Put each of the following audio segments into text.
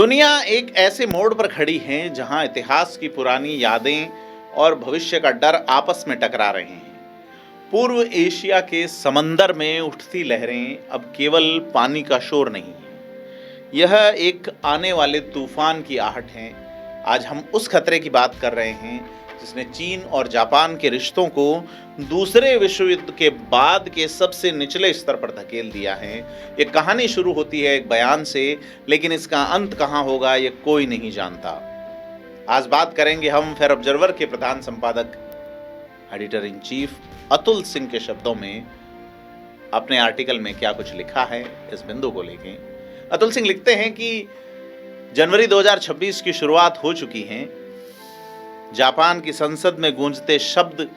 दुनिया एक ऐसे मोड़ पर खड़ी है जहां इतिहास की पुरानी यादें और भविष्य का डर आपस में टकरा रहे हैं। पूर्व एशिया के समंदर में उठती लहरें अब केवल पानी का शोर नहीं है, यह एक आने वाले तूफान की आहट है। आज हम उस खतरे की बात कर रहे हैं जिसने चीन और जापान के रिश्तों को दूसरे विश्व युद्ध के बाद के सबसे निचले स्तर पर धकेल दिया है। ये कहानी शुरू होती है एक बयान से, लेकिन इसका अंत कहाँ होगा ये कोई नहीं जानता। आज बात करेंगे हम फेयर ऑब्जर्वर के प्रधान संपादक, editor in chief Atul Singh के शब्दों में अपने आर्टिकल में क्या कुछ लिखा है इस बिंदु को लेके। अतुल सिंह लिखते हैं कि जनवरी 2026 की शुरुआत हो चुकी है। जापान की संसद में गूंजते शब्द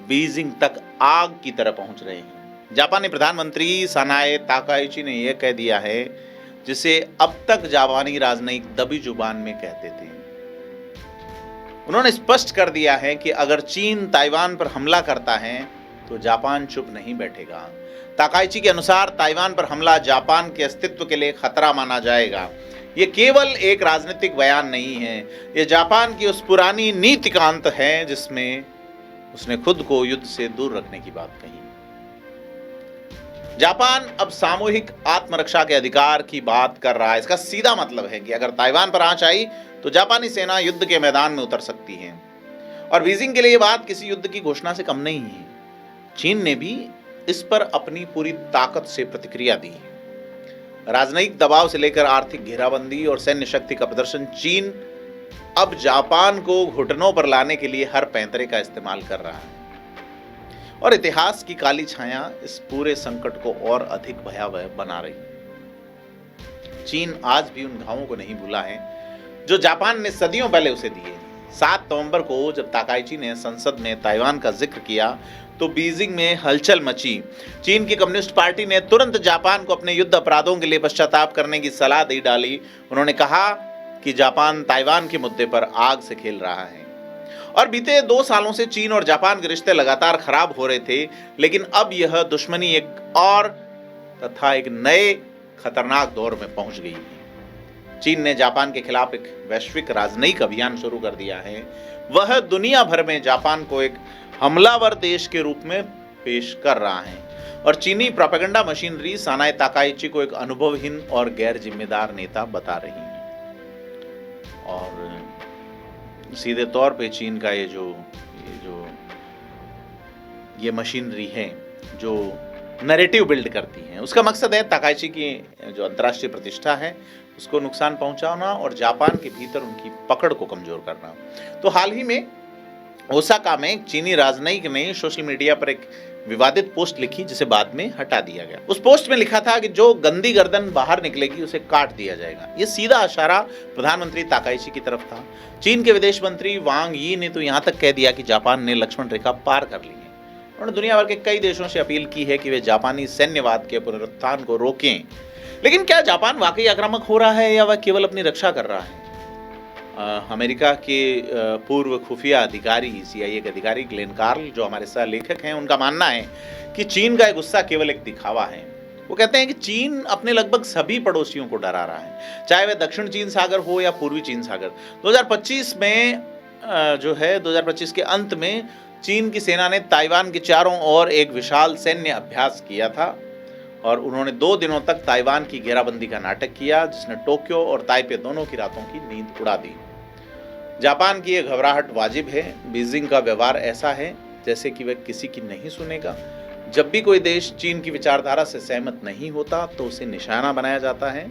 बीजिंग तक आग की तरह पहुंच रहे हैं। जापानी प्रधानमंत्री सनाए ताकाइची ने यह कह दिया है जिसे अब तक जापानी राजनयिक दबी जुबान में कहते थे। उन्होंने स्पष्ट कर दिया है कि अगर चीन ताइवान पर हमला करता है तो जापान चुप नहीं बैठेगा। ताकाइची के अनुसार ताइवान पर हमला जापान के अस्तित्व के लिए खतरा माना जाएगा। ये केवल एक राजनीतिक बयान नहीं है, ये जापान की उस पुरानी नीति का अंत है जिसमें उसने खुद को युद्ध से दूर रखने की बात कही। जापान अब सामूहिक आत्मरक्षा के अधिकार की बात कर रहा है। इसका सीधा मतलब है कि अगर ताइवान पर आंच आई तो जापानी सेना युद्ध के मैदान में उतर सकती है। और बीजिंग के लिए ये बात किसी युद्ध की घोषणा से कम नहीं है। चीन ने भी इस पर अपनी पूरी ताकत से प्रतिक्रिया दी है। राजनयिक दबाव से लेकर आर्थिक घेराबंदी और सैन्य शक्ति का प्रदर्शन, चीन अब जापान को घुटनों पर लाने के लिए हर पैंतरे का इस्तेमाल कर रहा है। और इतिहास की काली छाया इस पूरे संकट को और अधिक भयावह बना रही है। चीन आज भी उन घावों को नहीं भूला है जो जापान ने सदियों पहले उसे दिए। 7 नवंबर को जब ताकाइची ने संसद में ताइवान का जिक्र किया तो बीजिंग में हलचल मची। चीन की कम्युनिस्ट पार्टी ने तुरंत जापान को अपने युद्ध अपराधों के लिए पश्चाताप करने की सलाह दे डाली। उन्होंने कहा कि जापान ताइवान के मुद्दे पर आग से खेल रहा है। और बीते 2 सालों से चीन और जापान के रिश्ते लगातार खराब हो रहे थे, लेकिन अब यह दुश्मनी एक और तथा एक नए खतरनाक दौर में पहुंच गई है। चीन ने जापान के खिलाफ एक वैश्विक राजनयिक अभियान शुरू कर दिया है। वह दुनिया भर में जापान को एक हमलावर देश के रूप में पेश कर रहा है और चीनी प्रोपेगेंडा मशीनरी सनाए ताकाइची को एक अनुभवहीन और गैर जिम्मेदार नेता बता रही है। और सीधे तौर पे चीन का ये मशीनरी है जो नैरेटिव बिल्ड करती है, उसका मकसद है ताकाइची की जो अंतर्राष्ट्रीय प्रतिष्ठा है उसको नुकसान पहुंचाना और जापान के भीतर उनकी पकड़ को कमजोर करना। तो हाल ही में ओसाका में एक चीनी राजनयिक ने सोशल मीडिया पर एक विवादित पोस्ट लिखी जिसे बाद में हटा दिया गया। उस पोस्ट में लिखा था कि जो गंदी गर्दन बाहर निकलेगी उसे काट दिया जाएगा। ये सीधा इशारा प्रधानमंत्री ताकाइची की तरफ था। चीन के विदेश मंत्री वांग यी ने तो यहाँ तक कह दिया कि जापान ने लक्ष्मण रेखा पार कर ली है। उन्होंने दुनिया भर के कई देशों से अपील की है कि वे जापानी सैन्यवाद के पुनरुत्थान को रोकें। लेकिन क्या जापान वाकई आक्रामक हो रहा है या वह केवल अपनी रक्षा कर रहा है? अमेरिका के पूर्व खुफिया अधिकारी, CIA के अधिकारी ग्लेन कार्ल, जो हमारे सह लेखक हैं, उनका मानना है कि चीन का गुस्सा केवल एक दिखावा है। वो कहते हैं कि चीन अपने लगभग सभी पड़ोसियों को डरा रहा है, चाहे वह दक्षिण चीन सागर हो या पूर्वी चीन सागर। 2025 में 2025 के अंत में चीन की सेना ने ताइवान के चारों ओर एक विशाल सैन्य अभ्यास किया था और उन्होंने 2 दिनों तक ताइवान की घेराबंदी का नाटक किया जिसने टोक्यो और ताइपे दोनों की रातों की नींद उड़ा दी। जापान की यह घबराहट वाजिब है। बीजिंग का व्यवहार ऐसा है जैसे कि वह किसी की नहीं सुनेगा। जब भी कोई देश चीन की विचारधारा से सहमत नहीं होता तो उसे निशाना बनाया जाता है।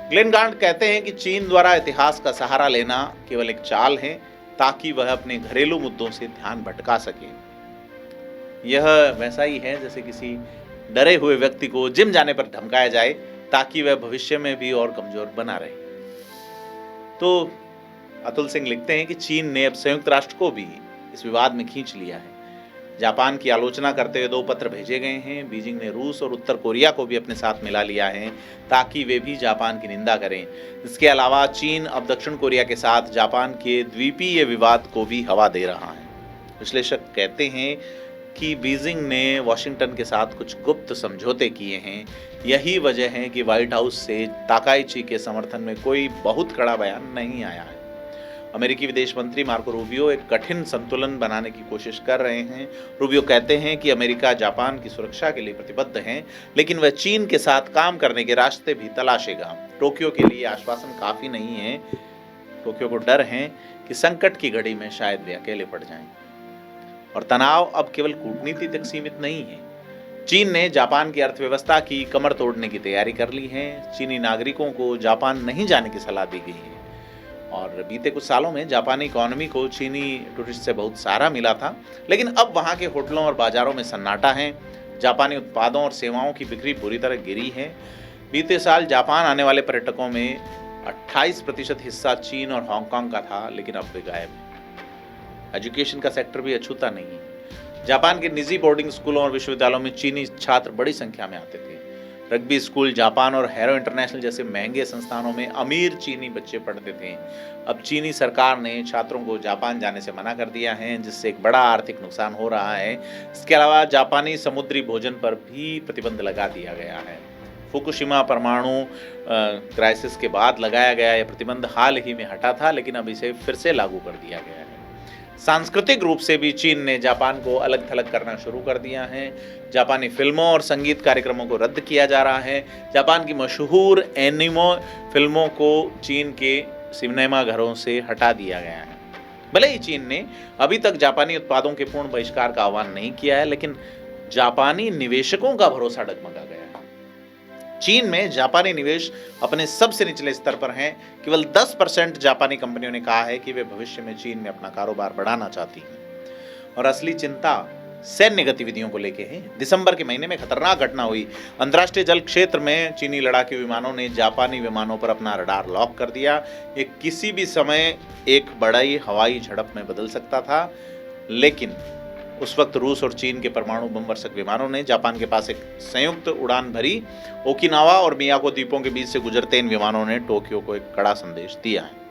ग्लेन गार्ड कहते हैं कि चीन द्वारा इतिहास का सहारा लेना केवल एक चाल है ताकि वह अपने घरेलू मुद्दों से ध्यान भटका सके। यह वैसा ही है जैसे किसी डरे हुए व्यक्ति को जिम जाने पर धमकाया जाए ताकि वह भविष्य में भी और कमजोर बना रहे। तो अतुल सिंह लिखते हैं कि चीन ने अब संयुक्त राष्ट्र को भी इस विवाद में खींच लिया है। जापान की आलोचना करते हुए 2 पत्र भेजे गए हैं। बीजिंग ने रूस और उत्तर कोरिया को भी अपने साथ मिला लिया है ताकि वे भी जापान की निंदा करें। इसके अलावा चीन अब दक्षिण कोरिया के साथ जापान के द्वीपीय विवाद को भी हवा दे रहा है। विश्लेषक कहते हैं कि बीजिंग ने वॉशिंगटन के साथ कुछ गुप्त समझौते किए हैं। यही वजह है कि व्हाइट हाउस से ताकाइची के समर्थन में कोई बहुत कड़ा बयान नहीं आया है। अमेरिकी विदेश मंत्री मार्को रूबियो एक कठिन संतुलन बनाने की कोशिश कर रहे हैं। रूबियो कहते हैं कि अमेरिका जापान की सुरक्षा के लिए प्रतिबद्ध है, लेकिन वह चीन के साथ काम करने के रास्ते भी तलाशेगा। टोक्यो के लिए आश्वासन काफी नहीं है। टोक्यो को डर है कि संकट की घड़ी में शायद वे अकेले पड़ जाएं। और तनाव अब केवल कूटनीति तक सीमित नहीं है। चीन ने जापान की अर्थव्यवस्था की कमर तोड़ने की तैयारी कर ली है। चीनी नागरिकों को जापान नहीं जाने की सलाह दी गई है। और बीते कुछ सालों में जापानी इकोनॉमी को चीनी टूरिस्ट से बहुत सहारा मिला था, लेकिन अब वहां के होटलों और बाजारों में सन्नाटा है। जापानी उत्पादों और सेवाओं की बिक्री बुरी तरह गिरी है। बीते साल जापान आने वाले पर्यटकों में 28% हिस्सा चीन और हांगकांग का था, लेकिन अब वे गायब है। एजुकेशन का सेक्टर भी अछूता नहीं है। जापान के निजी बोर्डिंग स्कूलों और विश्वविद्यालयों में चीनी छात्र बड़ी संख्या में आते थे। रग्बी स्कूल जापान और हैरो इंटरनेशनल जैसे महंगे संस्थानों में अमीर चीनी बच्चे पढ़ते थे। अब चीनी सरकार ने छात्रों को जापान जाने से मना कर दिया है, जिससे एक बड़ा आर्थिक नुकसान हो रहा है। इसके अलावा जापानी समुद्री भोजन पर भी प्रतिबंध लगा दिया गया है। फुकुशिमा परमाणु क्राइसिस के बाद लगाया गया यह प्रतिबंध हाल ही में हटा था, लेकिन अब इसे फिर से लागू कर दिया गया है। सांस्कृतिक रूप से भी चीन ने जापान को अलग थलग करना शुरू कर दिया है। जापानी फिल्मों और संगीत कार्यक्रमों को रद्द किया जा रहा है। जापान की मशहूर एनिमे फिल्मों को चीन के सिनेमा घरों से हटा दिया गया है। भले ही चीन ने अभी तक जापानी उत्पादों के पूर्ण बहिष्कार का आह्वान नहीं किया है, लेकिन जापानी निवेशकों का भरोसा डगमगा गया है। चीन में जापानी निवेश अपने सबसे निचले स्तर पर हैं। केवल 10% जापानी कंपनियों ने कहा है कि वे भविष्य में चीन में अपना कारोबार बढ़ाना चाहती हैं। और असली चिंता सैन्य गतिविधियों को लेकर है। दिसंबर के महीने में खतरनाक घटना हुई। अंतर्राष्ट्रीय जल क्षेत्र में चीनी लड़ाकू विमानों ने जापानी विमानों पर अपना रडार लॉक कर दिया। ये किसी भी समय एक बड़ी हवाई झड़प में बदल सकता था, लेकिन उस वक्त रूस और चीन के परमाणु बम वर्षक विमानों ने जापान के पास एक संयुक्त उड़ान भरी। ओकिनावा और मियाको द्वीपों के बीच से गुजरते इन विमानों ने टोक्यो को एक कड़ा संदेश दिया है।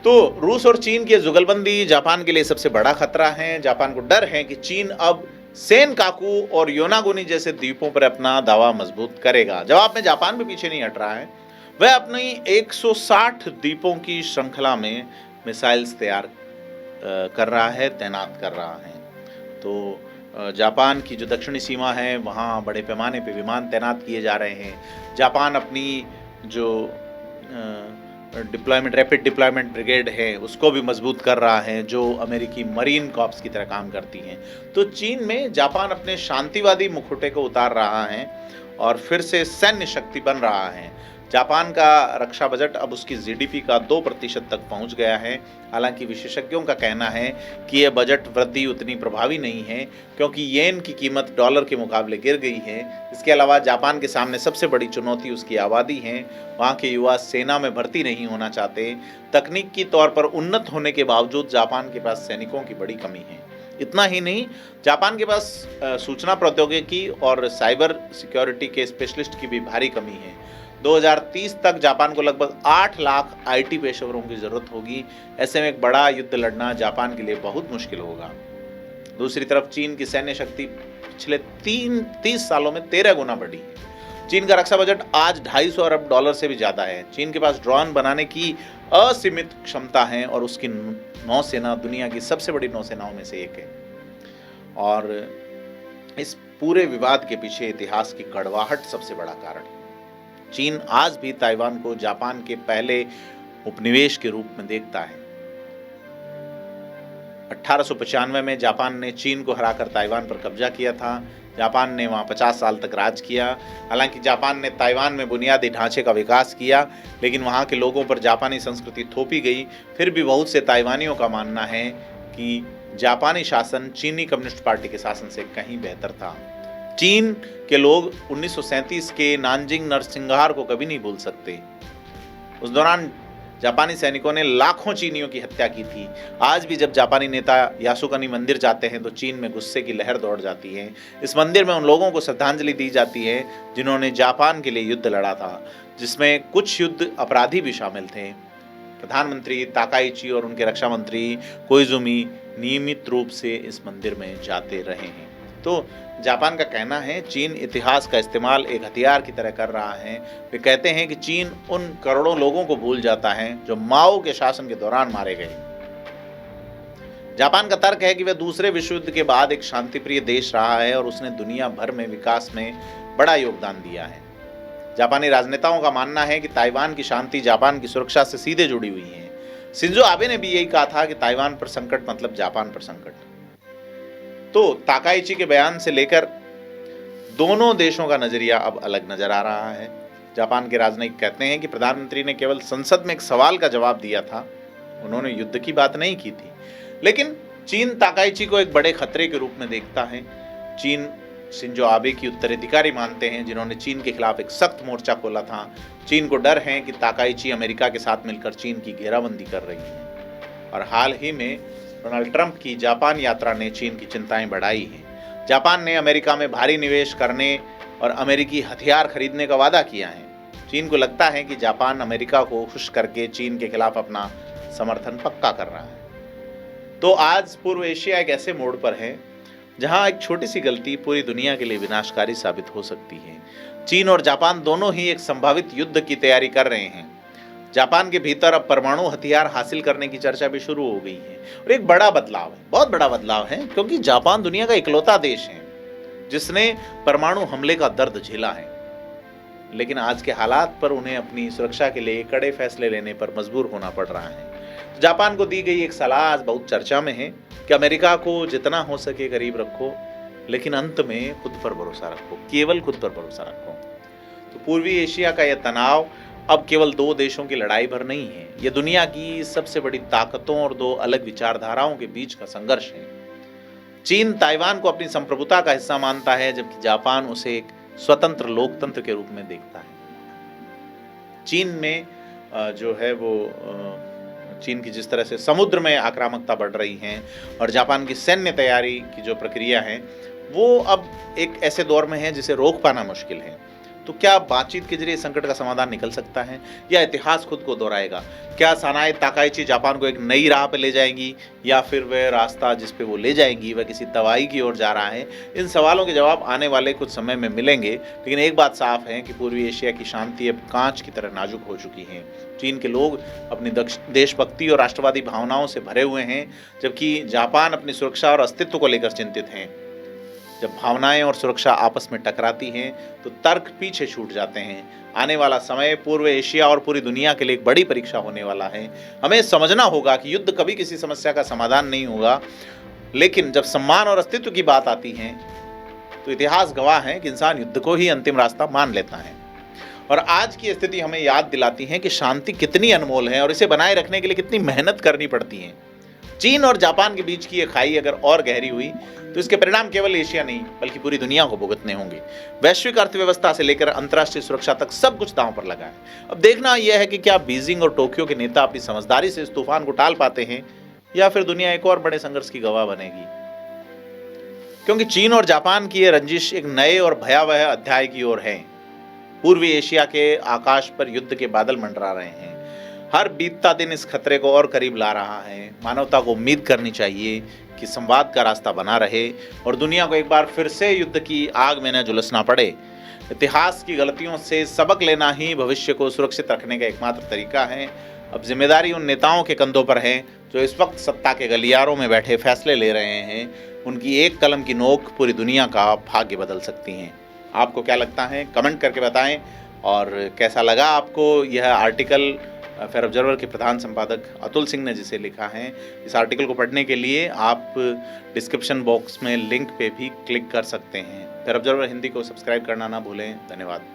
तो रूस और चीन की जुगलबंदी जापान के लिए सबसे बड़ा खतरा है। जापान को डर है कि चीन अब सेनकाकू और योनागुनी जैसे द्वीपों पर अपना दावा मजबूत करेगा। जवाब में जापान भी पीछे नहीं हट रहा है। वह अपनी 160 द्वीपों की श्रृंखला में मिसाइल्स तैयार कर रहा है, तैनात कर रहा है। तो जापान की जो दक्षिणी सीमा है वहाँ बड़े पैमाने पे विमान तैनात किए जा रहे हैं। जापान अपनी जो रैपिड डिप्लॉयमेंट ब्रिगेड है उसको भी मजबूत कर रहा है, जो अमेरिकी मरीन कॉर्प्स की तरह काम करती हैं। तो चीन में जापान अपने शांतिवादी मुखौटे को उतार रहा है और फिर से सैन्य शक्ति बन रहा है। जापान का रक्षा बजट अब उसकी जीडीपी का 2% तक पहुंच गया है। हालांकि विशेषज्ञों का कहना है कि यह बजट वृद्धि उतनी प्रभावी नहीं है, क्योंकि येन की कीमत डॉलर के मुकाबले गिर गई है। इसके अलावा जापान के सामने सबसे बड़ी चुनौती उसकी आबादी है। वहाँ के युवा सेना में भर्ती नहीं होना चाहते। तकनीकी तौर पर उन्नत होने के बावजूद जापान के पास सैनिकों की बड़ी कमी है। इतना ही नहीं, जापान के पास सूचना प्रौद्योगिकी और साइबर सिक्योरिटी के स्पेशलिस्ट की भी भारी कमी है। 2030 तक जापान को लगभग 8 लाख आईटी पेशेवरों की जरूरत होगी। ऐसे में एक बड़ा युद्ध लड़ना जापान के लिए बहुत मुश्किल होगा। दूसरी तरफ चीन की सैन्य शक्ति पिछले 30 सालों में 13 गुना बढ़ी है। चीन का रक्षा बजट आज $250 अरब से भी ज्यादा है। चीन के पास ड्रोन बनाने की असीमित क्षमता है और उसकी नौसेना दुनिया की सबसे बड़ी नौसेनाओं में से एक है। और इस पूरे विवाद के पीछे इतिहास की कड़वाहट सबसे बड़ा कारण है। चीन आज भी ताइवान को जापान के पहले उपनिवेश के रूप में देखता है। 1895 में जापान ने चीन को हराकर ताइवान पर कब्जा किया था। जापान ने वहां 50 साल तक राज किया। हालांकि जापान ने ताइवान में बुनियादी ढांचे का विकास किया, लेकिन वहां के लोगों पर जापानी संस्कृति थोपी गई। फिर भी बहुत से ताइवानियों का मानना है कि जापानी शासन चीनी कम्युनिस्ट पार्टी के शासन से कहीं बेहतर था। चीन के लोग 1937 के नानजिंग नरसंहार को कभी नहीं भूल सकते। उस दौरान जापानी सैनिकों ने लाखों चीनियों की हत्या की थी। आज भी जब जापानी नेता यासुकानी मंदिर जाते हैं तो चीन में गुस्से की लहर दौड़ जाती है। इस मंदिर में उन लोगों को श्रद्धांजलि दी जाती है जिन्होंने जापान के लिए युद्ध लड़ा था, जिसमें कुछ युद्ध अपराधी भी शामिल थे। प्रधानमंत्री ताकाइची और उनके रक्षा मंत्री कोइजुमी नियमित रूप से इस मंदिर में जाते रहे हैं। तो जापान का कहना है चीन इतिहास का इस्तेमाल एक हथियार की तरह कर रहा है। वे कहते हैं कि चीन उन करोड़ों लोगों को भूल जाता है जो माओ के शासन के दौरान मारे गए। जापान का तर्क है कि वह दूसरे विश्व युद्ध के बाद एक शांतिप्रिय देश रहा है और उसने दुनिया भर में विकास में बड़ा योगदान दिया है। जापानी राजनेताओं का मानना है कि ताइवान की शांति जापान की सुरक्षा से सीधे जुड़ी हुई है। शिंजो आबे ने भी यही कहा था कि ताइवान पर संकट मतलब जापान पर संकट। तो ताकाइची के बयान से लेकर दोनों देशों का नजरिया अब अलग नजर आ रहा है। जापान के राजनयिक कहते हैं कि प्रधानमंत्री ने केवल संसद में एक सवाल का जवाब दिया था, उन्होंने युद्ध की बात नहीं की थी। लेकिन चीन ताकाइची को एक बड़े खतरे के रूप में देखता है। चीन शिंजो आबे की उत्तराधिकारी मानते हैं, जिन्होंने चीन के खिलाफ एक सख्त मोर्चा खोला था। चीन को डर है कि ताकाइची अमेरिका के साथ मिलकर चीन की घेराबंदी कर रही है। और हाल ही में डोनाल्ड ट्रंप की जापान यात्रा ने चीन की चिंताएं बढ़ाई हैं। जापान ने अमेरिका में भारी निवेश करने और अमेरिकी हथियार खरीदने का वादा किया है। चीन को लगता है कि जापान अमेरिका को खुश करके चीन के खिलाफ अपना समर्थन पक्का कर रहा है। तो आज पूर्व एशिया एक ऐसे मोड़ पर है जहां एक छोटी सी गलती पूरी दुनिया के लिए विनाशकारी साबित हो सकती है। चीन और जापान दोनों ही एक संभावित युद्ध की तैयारी कर रहे हैं। जापान के भीतर अब परमाणु हथियार हासिल करने की चर्चा भी शुरू हो गई है और एक बड़ा बदलाव है, बहुत बड़ा बदलाव है, क्योंकि जापान दुनिया का इकलौता देश है जिसने परमाणु हमले का दर्द झेला है। लेकिन आज के हालात पर उन्हें अपनी सुरक्षा के लिए कड़े फैसले लेने पर मजबूर होना पड़ रहा है। जापान को दी गई एक सलाह आज बहुत चर्चा में है कि अमेरिका को जितना हो सके करीब रखो, लेकिन अंत में खुद पर भरोसा रखो, केवल खुद पर भरोसा रखो। तो पूर्वी एशिया का यह तनाव अब केवल दो देशों की लड़ाई भर नहीं है, यह दुनिया की सबसे बड़ी ताकतों और दो अलग विचारधाराओं के बीच का संघर्ष है। चीन ताइवान को अपनी संप्रभुता का हिस्सा मानता है, जबकि जापान उसे एक स्वतंत्र लोकतंत्र के रूप में देखता है। चीन में जो है वो चीन की जिस तरह से समुद्र में आक्रामकता बढ़ रही है और जापान की सैन्य तैयारी की जो प्रक्रिया है वो अब एक ऐसे दौर में है जिसे रोक पाना मुश्किल है। तो क्या बातचीत के जरिए संकट का समाधान निकल सकता है या इतिहास खुद को दोहराएगा? क्या सानाए ताकाइची जापान को एक नई राह पर ले जाएंगी या फिर वह रास्ता जिस पे वो ले जाएंगी वह किसी तबाही की ओर जा रहा है? इन सवालों के जवाब आने वाले कुछ समय में मिलेंगे। लेकिन एक बात साफ है कि पूर्वी एशिया की शांति अब कांच की तरह नाजुक हो चुकी है। चीन के लोग अपनी देशभक्ति और राष्ट्रवादी भावनाओं से भरे हुए हैं, जबकि जापान अपनी सुरक्षा और अस्तित्व को लेकर चिंतित हैं। जब भावनाएं और सुरक्षा आपस में टकराती हैं तो तर्क पीछे छूट जाते हैं। आने वाला समय पूर्व एशिया और पूरी दुनिया के लिए एक बड़ी परीक्षा होने वाला है। हमें समझना होगा कि युद्ध कभी किसी समस्या का समाधान नहीं होगा, लेकिन जब सम्मान और अस्तित्व की बात आती है तो इतिहास गवाह है कि इंसान युद्ध को ही अंतिम रास्ता मान लेता है। और आज की स्थिति हमें याद दिलाती है कि शांति कितनी अनमोल है और इसे बनाए रखने के लिए कितनी मेहनत करनी पड़ती है। चीन और जापान के बीच की ये खाई अगर और गहरी हुई तो इसके परिणाम केवल एशिया नहीं बल्कि पूरी दुनिया को भुगतने होंगे। वैश्विक अर्थव्यवस्था से लेकर अंतर्राष्ट्रीय सुरक्षा तक सब कुछ दांव पर लगा है। अब देखना यह है कि क्या बीजिंग और टोक्यो के नेता अपनी समझदारी से इस तूफान को टाल पाते हैं या फिर दुनिया एक और बड़े संघर्ष की गवाह बनेगी। क्योंकि चीन और जापान की यह रंजिश एक नए और भयावह अध्याय की ओर है। पूर्वी एशिया के आकाश पर युद्ध के बादल मंडरा रहे हैं। हर बीतता दिन इस खतरे को और करीब ला रहा है। मानवता को उम्मीद करनी चाहिए कि संवाद का रास्ता बना रहे और दुनिया को एक बार फिर से युद्ध की आग में न झुलसना पड़े। इतिहास की गलतियों से सबक लेना ही भविष्य को सुरक्षित रखने का एकमात्र तरीका है। अब जिम्मेदारी उन नेताओं के कंधों पर है जो इस वक्त सत्ता के गलियारों में बैठे फैसले ले रहे हैं। उनकी एक कलम की नोक पूरी दुनिया का भाग्य बदल सकती हैं। आपको क्या लगता है? कमेंट करके बताएं। और कैसा लगा आपको यह आर्टिकल फेयर ऑब्जर्वर के प्रधान संपादक अतुल सिंह ने जिसे लिखा है। इस आर्टिकल को पढ़ने के लिए आप डिस्क्रिप्शन बॉक्स में लिंक पे भी क्लिक कर सकते हैं। फेयर ऑब्जर्वर हिंदी को सब्सक्राइब करना ना भूलें। धन्यवाद।